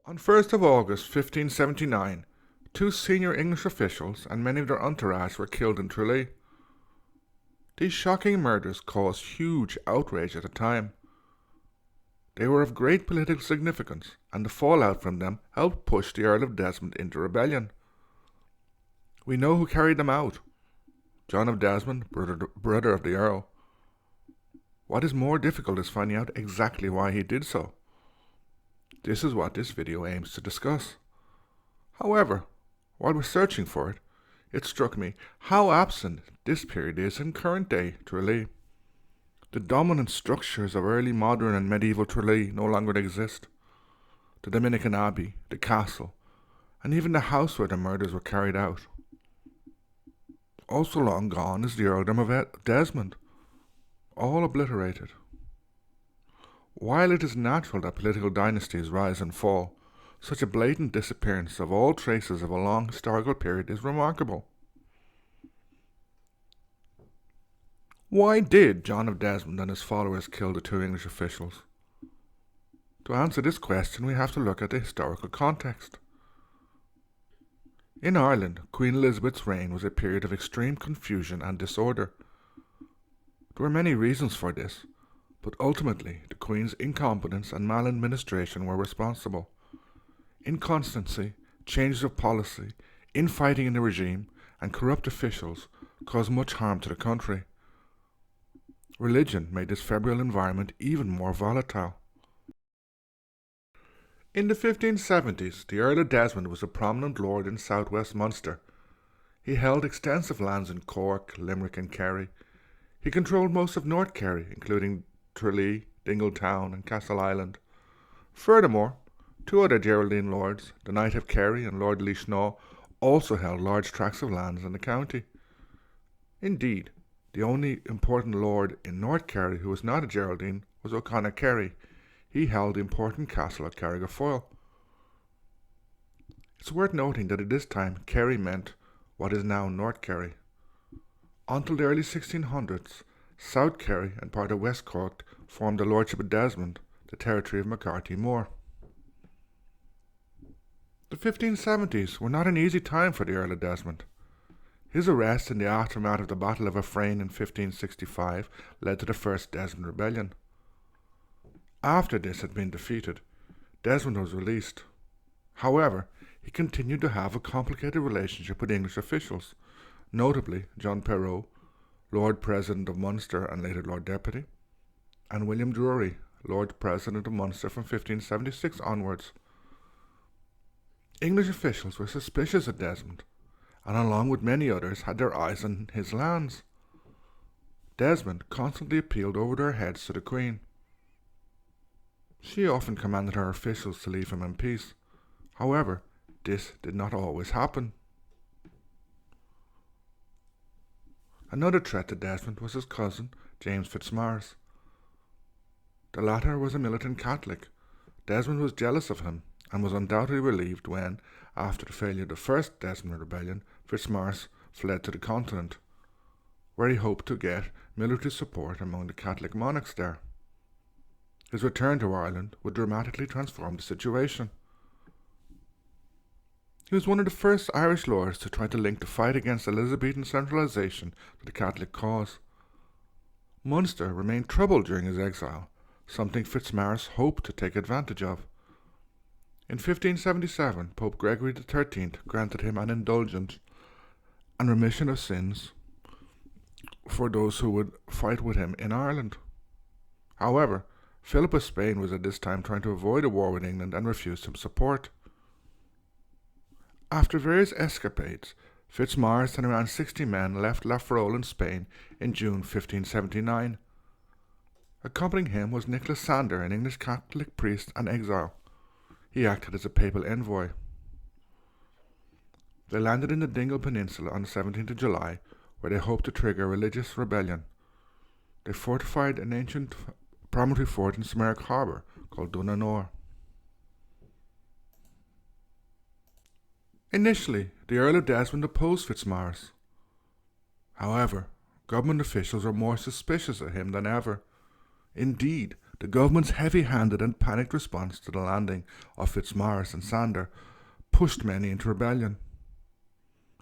On 1st of August 1579, two senior English officials and many of their entourage were killed in Tralee. These shocking murders caused huge outrage at the time. They were of great political significance, and the fallout from them helped push the Earl of Desmond into rebellion. We know who carried them out: John of Desmond, brother of the Earl. What is more difficult is finding out exactly why he did so. This is what this video aims to discuss. However, while researching for it, it struck me how absent this period is in current day Tralee. The dominant structures of early modern and medieval Tralee no longer exist. The Dominican Abbey, the castle, and even the house where the murders were carried out. Also long gone is the Earldom of Desmond, all obliterated. While it is natural that political dynasties rise and fall, such a blatant disappearance of all traces of a long historical period is remarkable. Why did John of Desmond and his followers kill the two English officials? To answer this question, we have to look at the historical context. In Ireland, Queen Elizabeth's reign was a period of extreme confusion and disorder. There were many reasons for this, but ultimately the Queen's incompetence and maladministration were responsible. Inconstancy, changes of policy, infighting in the regime, and corrupt officials caused much harm to the country. Religion made this febrile environment even more volatile. In the 1570s, the Earl of Desmond was a prominent lord in southwest Munster. He held extensive lands in Cork, Limerick and Kerry. He controlled most of North Kerry, including Tralee, Dingletown and Castle Island. Furthermore, two other Geraldine lords, the Knight of Kerry and Lord Leishnaw, also held large tracts of lands in the county. Indeed, the only important lord in North Kerry who was not a Geraldine was O'Connor Kerry. He held the important castle at Carrigafoyle. It's worth noting that at this time Kerry meant what is now North Kerry. Until the early 1600s, South Kerry and part of West Cork formed the Lordship of Desmond, the territory of McCarthy Moor. The 1570s were not an easy time for the Earl of Desmond. His arrest in the aftermath of the Battle of Affrain in 1565 led to the First Desmond Rebellion. After this had been defeated, Desmond was released. However, he continued to have a complicated relationship with English officials, notably John Perrot, Lord President of Munster and later Lord Deputy, and William Drury, Lord President of Munster from 1576 onwards. English officials were suspicious of Desmond, and along with many others had their eyes on his lands. Desmond constantly appealed over their heads to the Queen. She often commanded her officials to leave him in peace. However, this did not always happen. Another threat to Desmond was his cousin, James Fitzmaurice. The latter was a militant Catholic. Desmond was jealous of him, and was undoubtedly relieved when, after the failure of the First Desmond Rebellion, Fitzmaurice fled to the continent, where he hoped to get military support among the Catholic monarchs there. His return to Ireland would dramatically transform the situation. He was one of the first Irish lords to try to link the fight against Elizabethan centralisation to the Catholic cause. Munster remained troubled during his exile, something Fitzmaurice hoped to take advantage of. In 1577, Pope Gregory XIII granted him an indulgence and remission of sins for those who would fight with him in Ireland. However, Philip of Spain was at this time trying to avoid a war with England and refused him support. After various escapades, Fitzmaurice and around 60 men left La Ferrol in Spain in June 1579. Accompanying him was Nicholas Sander, an English Catholic priest and exile. He acted as a papal envoy. They landed in the Dingle Peninsula on the 17th of July, where they hoped to trigger a religious rebellion. They fortified an ancient promontory fort in Smerwick Harbour called Dunanore. Initially, the Earl of Desmond opposed Fitzmaurice. However, government officials were more suspicious of him than ever. Indeed, The government's heavy-handed and panicked response to the landing of Fitzmaurice and Sander pushed many into rebellion.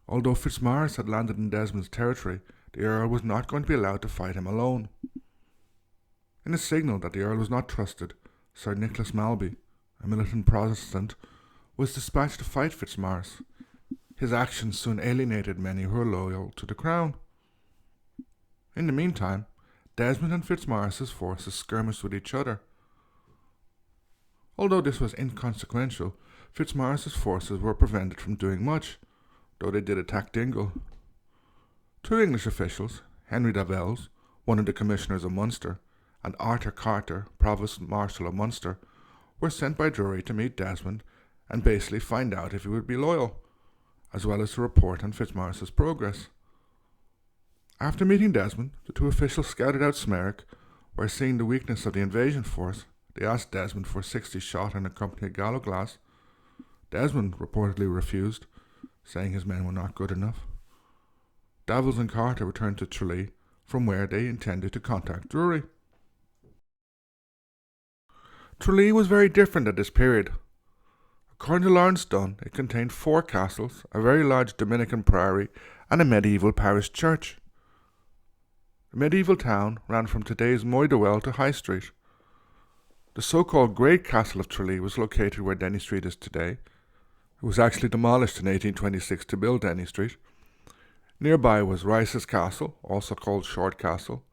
Although Fitzmaurice had landed in Desmond's territory, the Earl was not going to be allowed to fight him alone. In a signal that the Earl was not trusted, Sir Nicholas Malby, a militant Protestant, was dispatched to fight Fitzmaurice. His actions soon alienated many who were loyal to the crown. In the meantime, Desmond and Fitzmaurice's forces skirmished with each other. Although this was inconsequential, Fitzmaurice's forces were prevented from doing much, though they did attack Dingle. Two English officials, Henry Davels, one of the commissioners of Munster, and Arthur Carter, Provost Marshal of Munster, were sent by Drury to meet Desmond and basically find out if he would be loyal, as well as to report on Fitzmaurice's progress. After meeting Desmond, the two officials scouted out Smerwick, where seeing the weakness of the invasion force, they asked Desmond for 60 shot and a company of gallows glass. Desmond reportedly refused, saying his men were not good enough. Davils and Carter returned to Tralee, from where they intended to contact Drury. Tralee was very different at this period. According to Lawrence Dunn, it contained 4 castles, a very large Dominican priory, and a medieval parish church. The medieval town ran from today's Moydewell to High Street. The so-called Great Castle of Tralee was located where Denny Street is today. It was actually demolished in 1826 to build Denny Street. Nearby was Rice's Castle, also called Short Castle.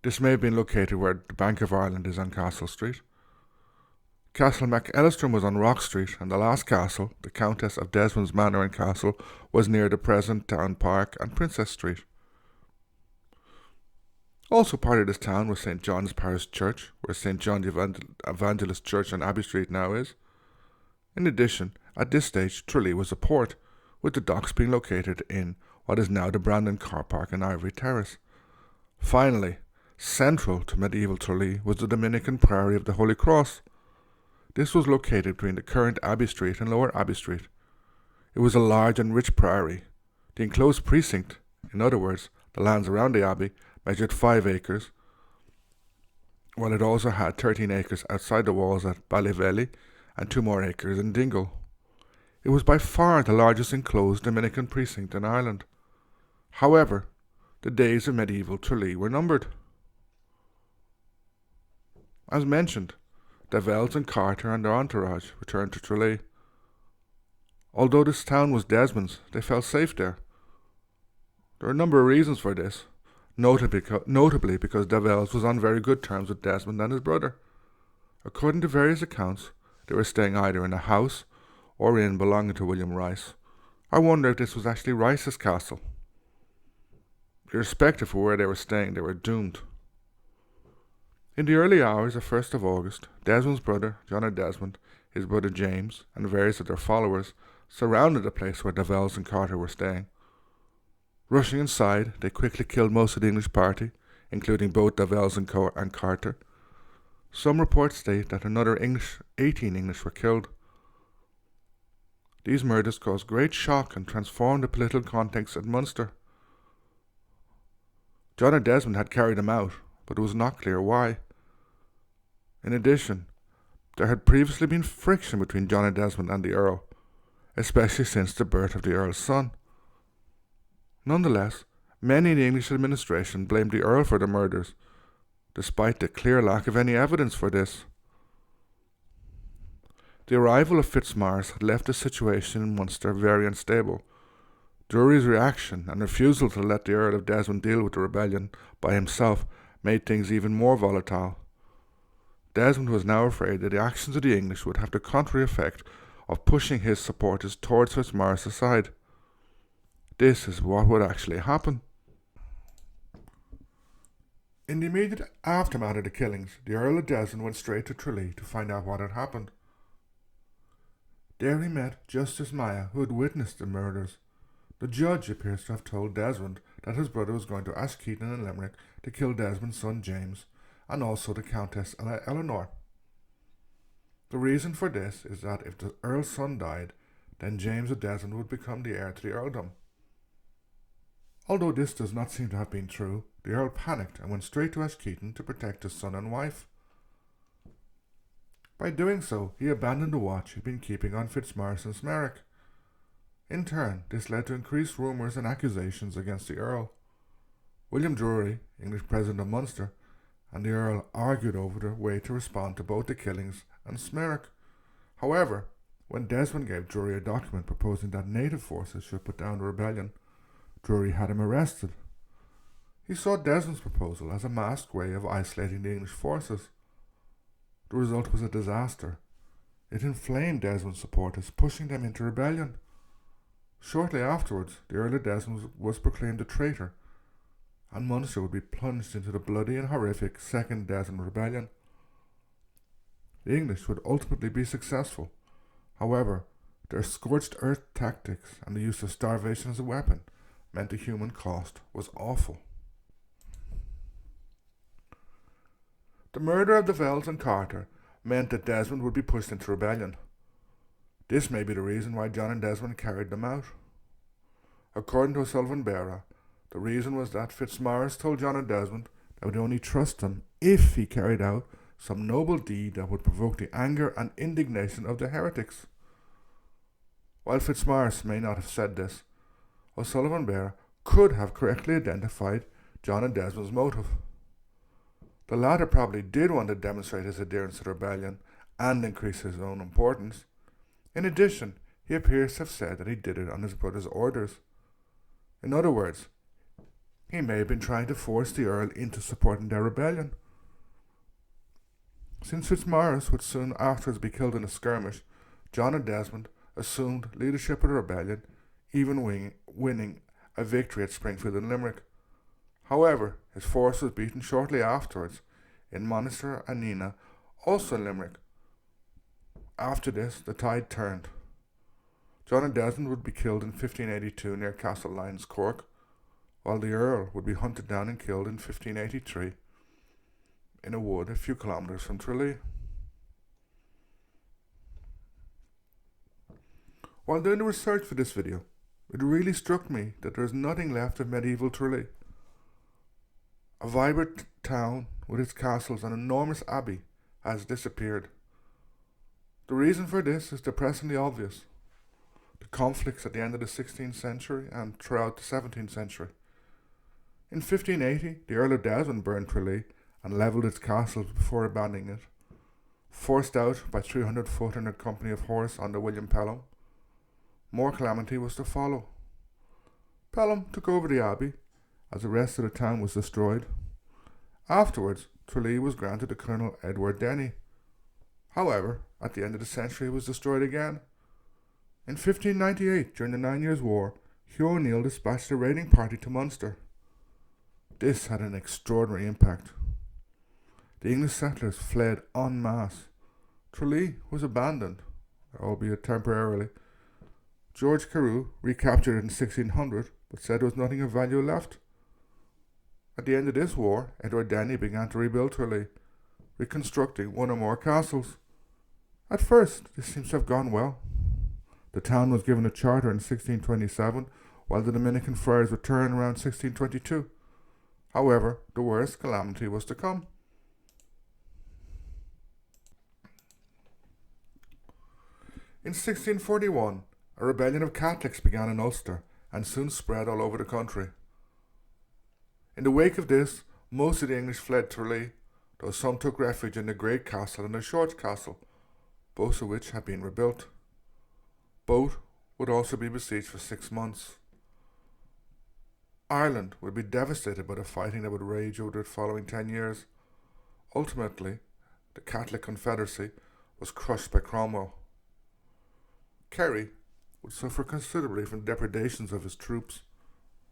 This may have been located where the Bank of Ireland is on Castle Street. Castle MacEllistrum was on Rock Street, and the last castle, the Countess of Desmond's Manor and Castle, was near the present Town Park and Princess Street. Also part of this town was St. John's Parish Church, where St. John the Evangelist Church on Abbey Street now is. In addition, at this stage, Tralee was a port, with the docks being located in what is now the Brandon Car Park and Ivory Terrace. Finally, central to medieval Tralee was the Dominican Priory of the Holy Cross. This was located between the current Abbey Street and Lower Abbey Street. It was a large and rich priory. The enclosed precinct, in other words, the lands around the abbey, measured 5 acres, while it also had 13 acres outside the walls at Ballyvelly and 2 more acres in Dingle. It was by far the largest enclosed Dominican precinct in Ireland. However, the days of medieval Tralee were numbered. As mentioned, Davels and Carter and their entourage returned to Tralee. Although this town was Desmond's, they felt safe there. There are a number of reasons for this, notably because Davels was on very good terms with Desmond and his brother. According to various accounts, they were staying either in a house or inn belonging to William Rice. I wonder if this was actually Rice's castle. Irrespective of where they were staying, they were doomed. In the early hours of 1st of August, Desmond's brother, John of Desmond, his brother James, and various of their followers surrounded the place where Davels and Carter were staying. Rushing inside, they quickly killed most of the English party, including both Davels and Carter. Some reports state that another 18 English were killed. These murders caused great shock and transformed the political context at Munster. John of Desmond had carried them out, but it was not clear why. In addition, there had previously been friction between John of Desmond and the Earl, especially since the birth of the Earl's son. Nonetheless, many in the English administration blamed the Earl for the murders, despite the clear lack of any evidence for this. The arrival of Fitzmaurice had left the situation in Munster very unstable. Drury's reaction and refusal to let the Earl of Desmond deal with the rebellion by himself made things even more volatile. Desmond was now afraid that the actions of the English would have the contrary effect of pushing his supporters towards Fitzmaurice's side. This is what would actually happen. In the immediate aftermath of the killings, the Earl of Desmond went straight to Tralee to find out what had happened. There he met Justice Maya, who had witnessed the murders. The judge appears to have told Desmond that his brother was going to Ashkeaton and Limerick to kill Desmond's son James, and also the Countess Eleanor. The reason for this is that if the Earl's son died, then James of Desmond would become the heir to the earldom. Although this does not seem to have been true, the Earl panicked and went straight to Ashkeaton to protect his son and wife. By doing so, he abandoned the watch he'd been keeping on Fitzmaurice and Smerwick. In turn, this led to increased rumours and accusations against the Earl. William Drury, English President of Munster, and the Earl argued over the way to respond to both the killings and Smerwick. However, when Desmond gave Drury a document proposing that native forces should put down the rebellion, Drury had him arrested. He saw Desmond's proposal as a masked way of isolating the English forces. The result was a disaster. It inflamed Desmond's supporters, pushing them into rebellion. Shortly afterwards, the Earl of Desmond was proclaimed a traitor, and Munster would be plunged into the bloody and horrific Second Desmond Rebellion. The English would ultimately be successful. However, their scorched earth tactics and the use of starvation as a weapon meant the human cost was awful. The murder of the Vells and Carter meant that Desmond would be pushed into rebellion. This may be the reason why John and Desmond carried them out. According to O'Sullivan Beara, the reason was that Fitzmaurice told John and Desmond that would only trust him if he carried out some noble deed that would provoke the anger and indignation of the heretics. While Fitzmaurice may not have said this, O'Sullivan Beara could have correctly identified John and Desmond's motive. The latter probably did want to demonstrate his adherence to the rebellion and increase his own importance. In addition, he appears to have said that he did it on his brother's orders. In other words, he may have been trying to force the Earl into supporting their rebellion. Since Fitzmaurice would soon afterwards be killed in a skirmish, John and Desmond assumed leadership of the rebellion, even winning a victory at Springfield and Limerick. However, his force was beaten shortly afterwards in Monastir and Nina, also in Limerick. After this, the tide turned. John and Desmond would be killed in 1582 near Castle Lyons, Cork, while the Earl would be hunted down and killed in 1583 in a wood a few kilometres from Tralee. While doing the research for this video, it really struck me that there is nothing left of medieval Tralee. A vibrant town with its castles and enormous abbey has disappeared. The reason for this is depressingly obvious. The conflicts at the end of the 16th century and throughout the 17th century. In 1580, the Earl of Desmond burned Tralee and levelled its castles before abandoning it. Forced out by 300 foot and a company of horse under William Pelham, more calamity was to follow. Pelham took over the abbey as the rest of the town was destroyed. Afterwards, Tralee was granted to Colonel Edward Denny. However, at the end of the century it was destroyed again. In 1598, during the 9 Years' War, Hugh O'Neill dispatched a raiding party to Munster. This had an extraordinary impact. The English settlers fled en masse. Tralee was abandoned, albeit temporarily. George Carew recaptured it in 1600, but said there was nothing of value left. At the end of this war, Edward Denny began to rebuild Tralee, reconstructing one or more castles. At first, this seems to have gone well. The town was given a charter in 1627, while the Dominican friars returned around 1622. However, the worst calamity was to come. In 1641, a rebellion of Catholics began in Ulster and soon spread all over the country. In the wake of this, most of the English fled Tralee, though some took refuge in the Great Castle and the Short Castle, both of which had been rebuilt. Both would also be besieged for 6 months. Ireland would be devastated by the fighting that would rage over the following 10 years. Ultimately, the Catholic Confederacy was crushed by Cromwell. Kerry would suffer considerably from the depredations of his troops,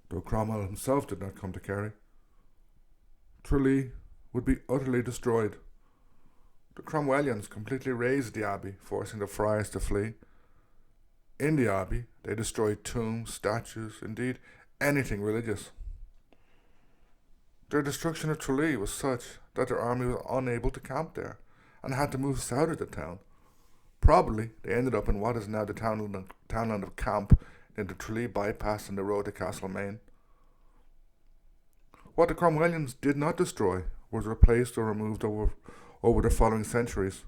though Cromwell himself did not come to Kerry. Tralee would be utterly destroyed. The Cromwellians completely razed the abbey, forcing the friars to flee. In the abbey, they destroyed tombs, statues, indeed anything religious. Their destruction of Tralee was such that their army was unable to camp there and had to move south of the town. Probably they ended up in what is now the townland of Camp, near the Tralee bypass and the road to Castlemaine. What the Cromwellians did not destroy was replaced or removed over the following centuries.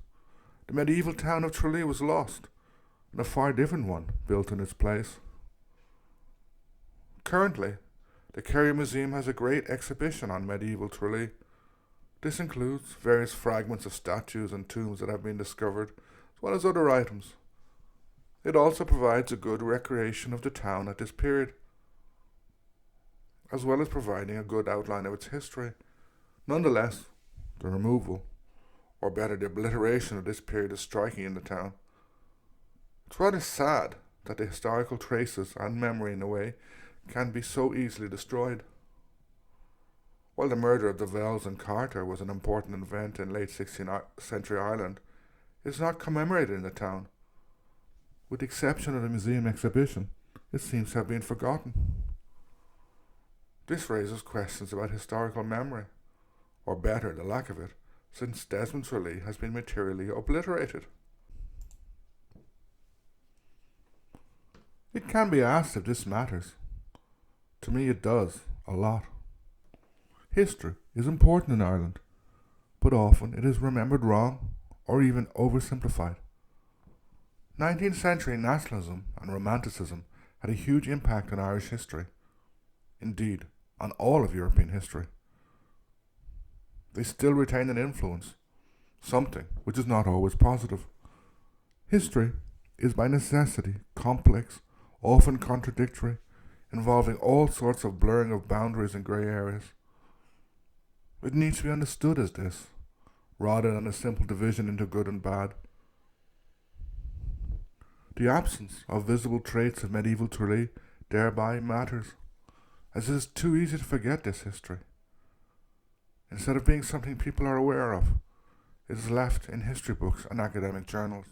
the medieval town of Tralee was lost, and a far different one built in its place. Currently, the Kerry Museum has a great exhibition on medieval Tralee. This includes various fragments of statues and tombs that have been discovered, as well as other items. It also provides a good recreation of the town at this period, as well as providing a good outline of its history. Nonetheless, the removal, or better the obliteration of this period is striking in the town. It's rather sad that the historical traces and memory in a way can be so easily destroyed. While the murder of the Wells and Carter was an important event in late 16th century Ireland, it is not commemorated in the town. With the exception of the museum exhibition, it seems to have been forgotten. This raises questions about historical memory, or better, the lack of it, since Desmond Tralee has been materially obliterated. It can be asked if this matters. To me it does, a lot. History is important in Ireland, but often it is remembered wrong or even oversimplified. 19th century nationalism and romanticism had a huge impact on Irish history, indeed on all of European history. They still retain an influence, something which is not always positive. History is by necessity complex, often contradictory, involving all sorts of blurring of boundaries and grey areas. It needs to be understood as this, rather than a simple division into good and bad. The absence of visible traits of medieval Tralee thereby matters, as it is too easy to forget this history. Instead of being something people are aware of, it is left in history books and academic journals.